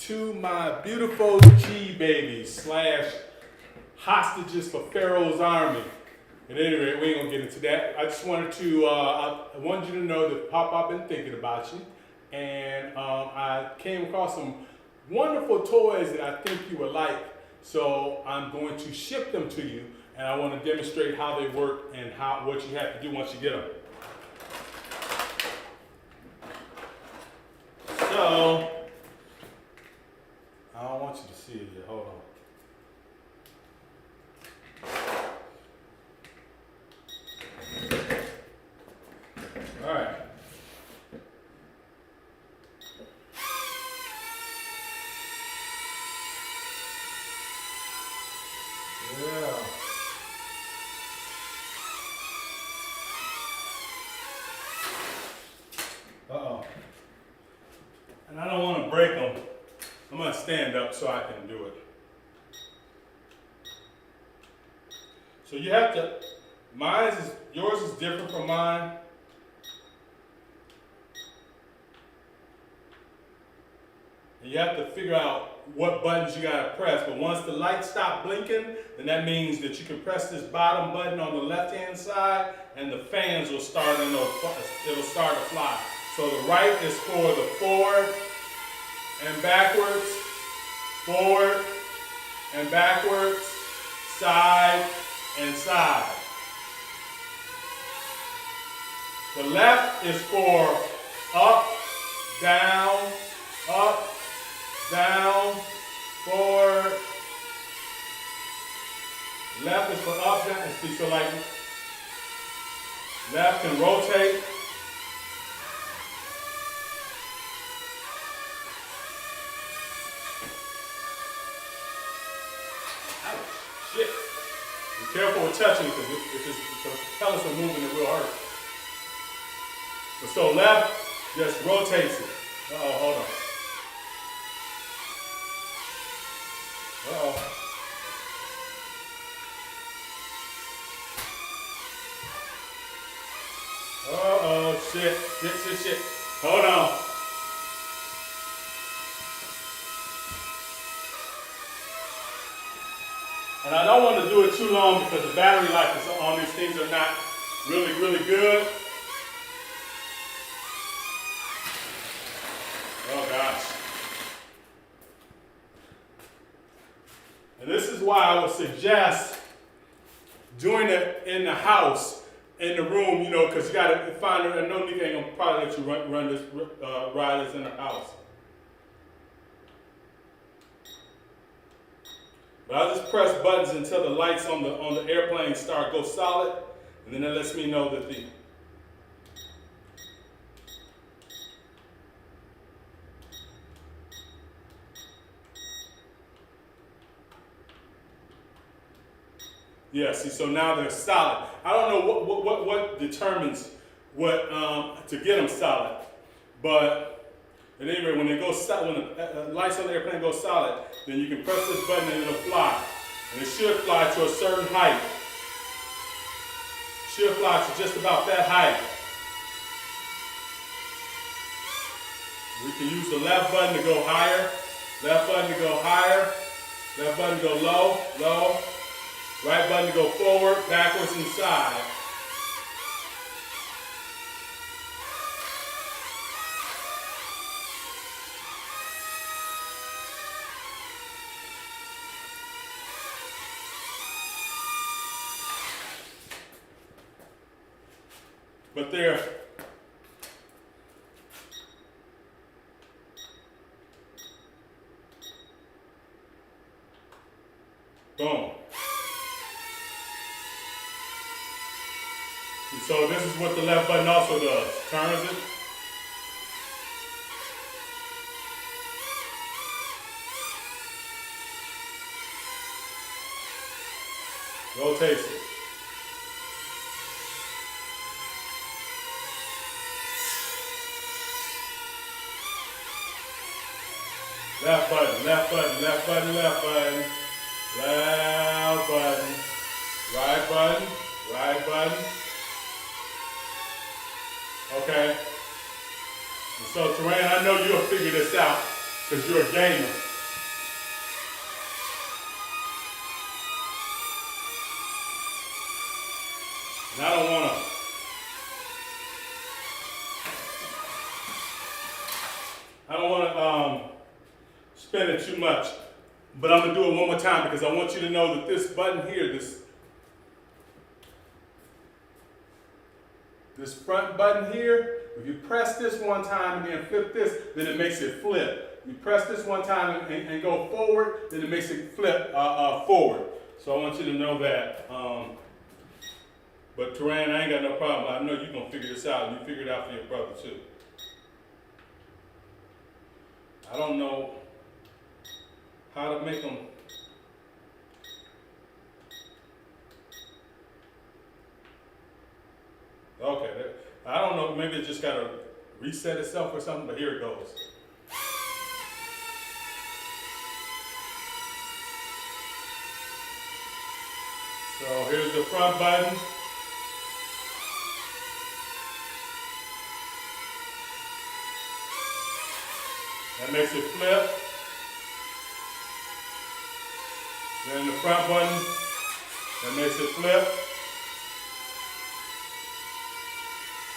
to my beautiful GBabies slash hostages for Pharaoh's army. At any rate, we ain't gonna get into that. I just wanted to, I wanted you to know that Pop, I've been thinking about you. And I came across some wonderful toys that I think you would like. So I'm going to ship them to you, and I want to demonstrate how they work and what you have to do once you get them. So, I don't want you to see it yet. Hold on. All right. Yeah. Uh-oh. And I don't want to break them. I'm going to stand up so I can do it. So you have to, yours is different from mine. And you have to figure out what buttons you got to press. But once the lights stop blinking, then that means that you can press this bottom button on the left-hand side, and the fans will start and it'll start to fly. So the right is for the forward and backwards, forward and backwards, side and side. The left is for up, down, forward. Left is for up, down. So like left can rotate. Shit. Be careful with touching it, because if the pellets are moving, it will hurt. But so left just rotates it. Uh-oh, hold on. Uh-oh. Uh-oh, shit. Hold on. And I don't want to do it too long because the battery life on these things are not really good. Oh gosh. And this is why I would suggest doing it in the house, in the room, because you got to find it. No nigga ain't gonna probably let you ride this in the house. But I'll just press buttons until the lights on the airplane go solid, and then that lets me know that see, so now they're solid. I don't know what determines what to get them solid, but at any rate, when they go solid, when the lights on the airplane go solid, then you can press this button and it'll fly. And it should fly to a certain height. It should fly to just about that height. We can use the left button to go higher, left button to go higher, left button to go low, low, right button to go forward, backwards, and side. But they're boom. And so this is what the left button also does. Turns it. Rotates it. Left button, left button, left button, left button, left button, right button, right button. Okay. And so Terrain, I know you'll figure this out. because you're a gamer. And I don't want to spin it too much, but I'm gonna do it one more time because I want you to know that this button here, this front button here, if you press this one time and then flip this, then it makes it flip. You press this one time and go forward, then it makes it flip forward. So I want you to know that. But Teran, I ain't got no problem. I know you're gonna figure this out, and you figure it out for your brother too. I don't know how to make them. Okay, I don't know, maybe it just gotta reset itself or something, but here it goes. So here's the front button. That makes it flip. Then the front button, that makes it flip.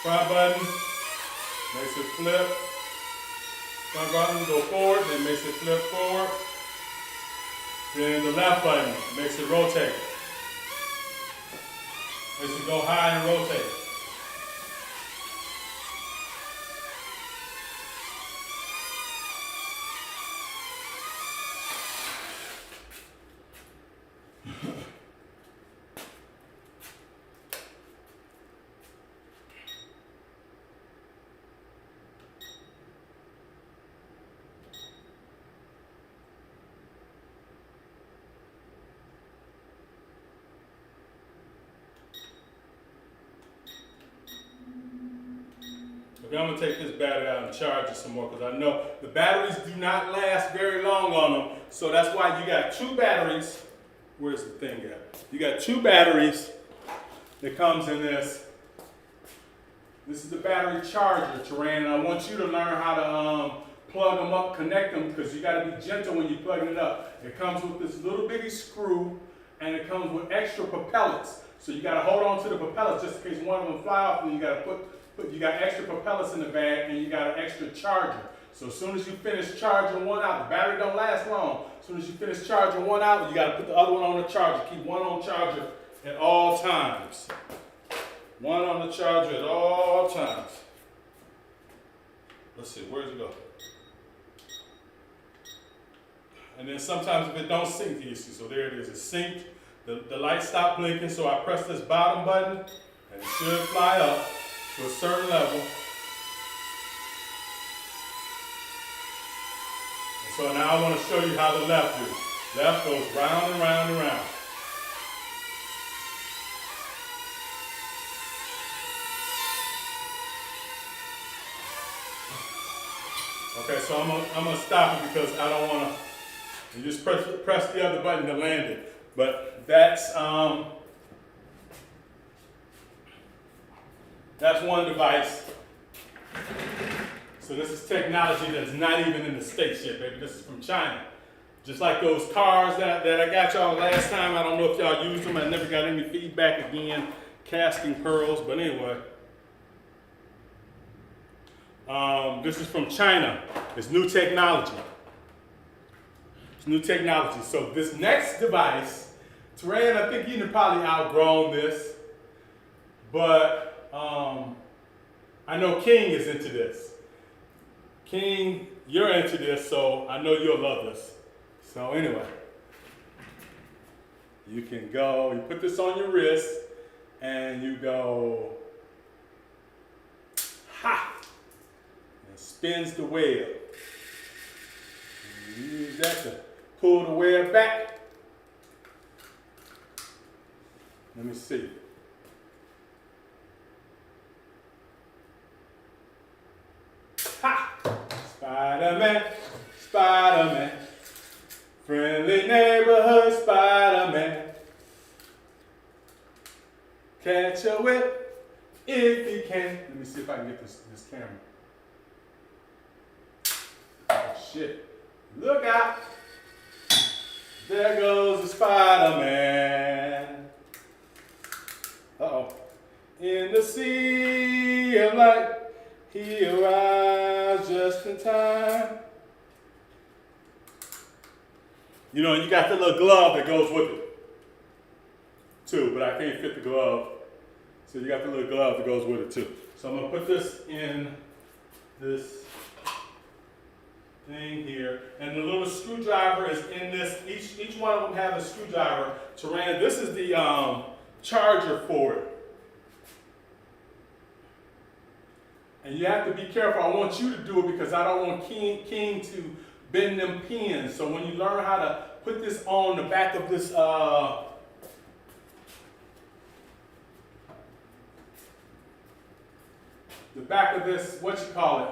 Front button, makes it flip. Front button, go forward, then makes it flip forward. Then the left button makes it rotate. Makes it go high and rotate. Okay, I'm gonna take this battery out and charge it some more because I know the batteries do not last very long on them. So that's why you got two batteries. Where's the thing at? You got two batteries that comes in this. This is the battery charger, Teran, and I want you to learn how to plug them up, connect them, because you gotta be gentle when you're plugging it up. It comes with this little bitty screw, and it comes with extra propellants. So you gotta hold on to the propellants just in case one of them fly off, and you gotta you got extra propellants in the bag, and you got an extra charger. So as soon as you finish charging one out, the battery don't last long. As soon as you finish charging one out, you gotta put the other one on the charger. Keep one on charger at all times. One on the charger at all times. Let's see, where's it go? And then sometimes if it don't sync, you see, so there it is, it's synced. The light stopped blinking, so I press this bottom button, and it should fly up to a certain level. And so now I want to show you how the left is. Left goes round and round and round. Okay, so I'm gonna stop it because I don't want to. You just press the other button to land it. But that's one device. So this is technology that's not even in the States yet, baby. This is from China. Just like those cars that I got y'all last time. I don't know if y'all used them. I never got any feedback again. Casting pearls, but anyway. This is from China. It's new technology. It's new technology. So this next device, Teran, I think you've probably outgrown this, but I know King is into this. King, you're into this, so I know you'll love this. So anyway, you can go, you put this on your wrist, and you go, ha! And spins the web. You use that to pull the web back. Let me see. Ha! Spider-Man, Spider-Man, friendly neighborhood Spider-Man. Catch a whip if you can. Let me see if I can get this camera. Oh shit, Look out. There goes the Spider-Man. Uh-oh. In the sea of light, he arrives just in time. You know, and you got the little glove that goes with it, too, but I can't fit the glove. So you got the little glove that goes with it, too. So I'm going to put this in this thing here. And the little screwdriver is in this. Each one of them has a screwdriver. Tarana, this is the charger for it. And you have to be careful. I want you to do it because I don't want King to bend them pins. So when you learn how to put this on the back of this, what you call it,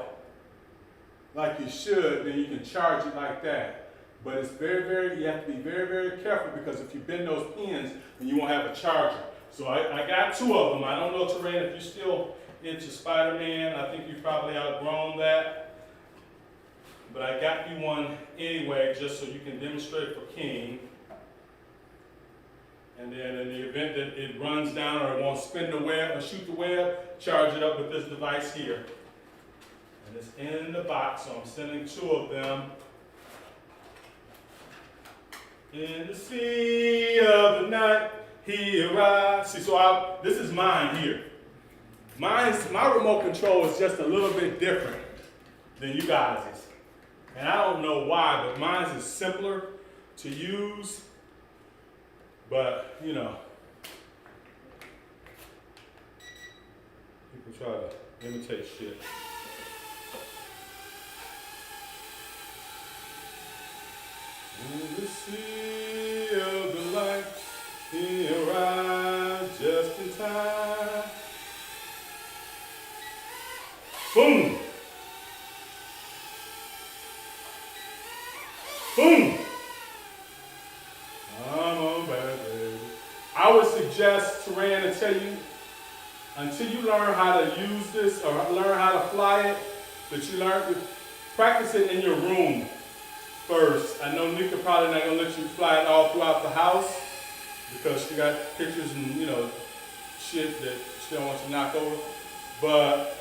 like you should, then you can charge it like that. But it's you have to be very, very careful because if you bend those pins, then you won't have a charger. So I got two of them. I don't know, Tarana, if you're still into Spider-Man. I think you've probably outgrown that. But I got you one anyway, just so you can demonstrate for King. And then in the event that it runs down or it won't spin the web or shoot the web, charge it up with this device here. And it's in the box, so I'm sending two of them. In the sea of the night, he arrives. See, so this is mine here. My remote control is just a little bit different than you guys'. And I don't know why, but mine is simpler to use. But, you know, people try to imitate shit. In the sea of the light, he arrived just in time. Boom! Boom! I'm on back, baby. I would suggest, Tarana, to tell you, until you learn how to use this or learn how to fly it, that you learn to practice it in your room first. I know Nika probably not gonna let you fly it all throughout the house because she got pictures and, you know, shit that she don't want you to knock over. But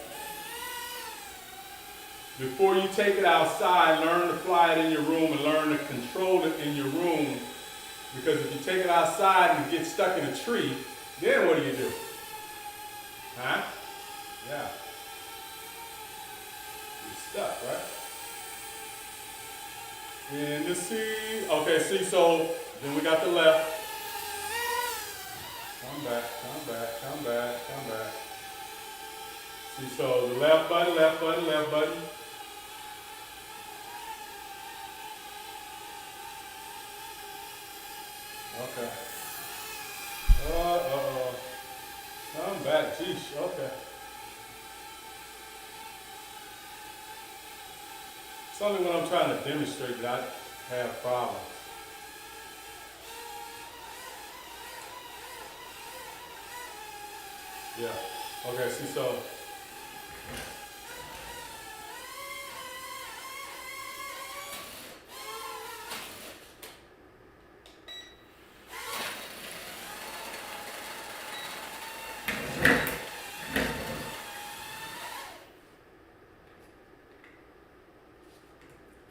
before you take it outside, learn to fly it in your room and learn to control it in your room. Because if you take it outside and get stuck in a tree, then what do? Huh? Yeah. You're stuck, right? In the sea. Okay, see, so then we got the left. Come back, come back, come back, come back. See, so the left button, left button, left button. Okay. Come back, geez, okay. It's only when I'm trying to demonstrate that I have problems. Yeah. Okay, see, so.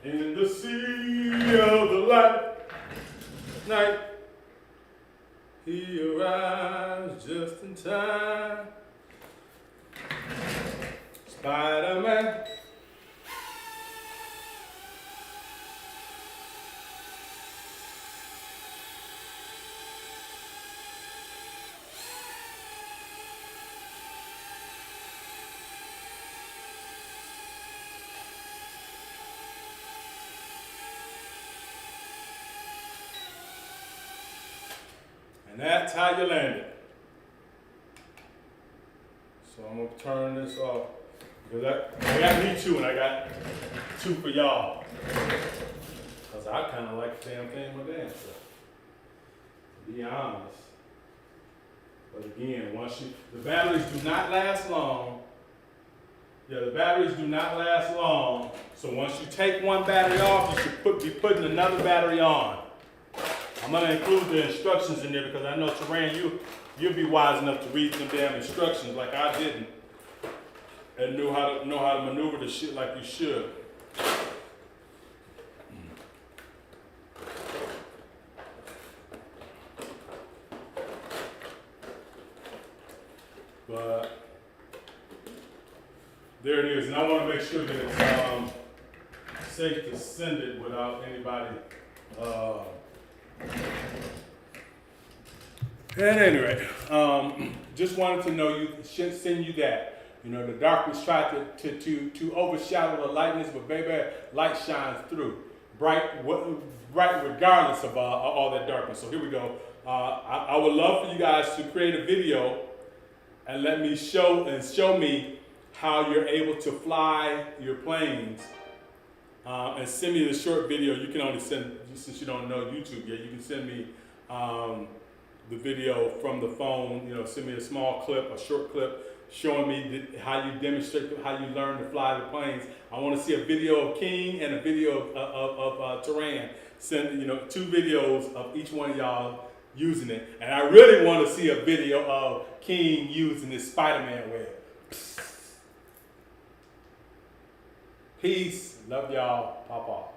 In the sea of the night, he arrives just in time. Spider-Man. And that's how you land it. So I'm gonna turn this off. Because I got me two and I got two for y'all. Because I kind of like the damn thing with damn stuff. To be honest. But again, the batteries do not last long. Yeah, the batteries do not last long. So once you take one battery off, you should be putting another battery on. I'm gonna include the instructions in there because I know Teran, you'll be wise enough to read some damn instructions like I didn't, and know how to maneuver the shit like you should. But there it is, and I want to make sure that it's safe to send it without anybody. At any rate, just wanted to know you should send you that. You know, the darkness tried to overshadow the lightness, but baby, light shines through, bright regardless of all that darkness. So here we go. I would love for you guys to create a video and let me show me how you're able to fly your planes. And send me the short video. You can only send, since you don't know YouTube yet, you can send me the video from the phone. You know, send me a small clip, a short clip, showing me how you demonstrate, how you learn to fly the planes. I want to see a video of King and a video of Teran. Send, you know, 2 videos of each one of y'all using it. And I really want to see a video of King using this Spider-Man web. Peace. Love y'all. Pop off.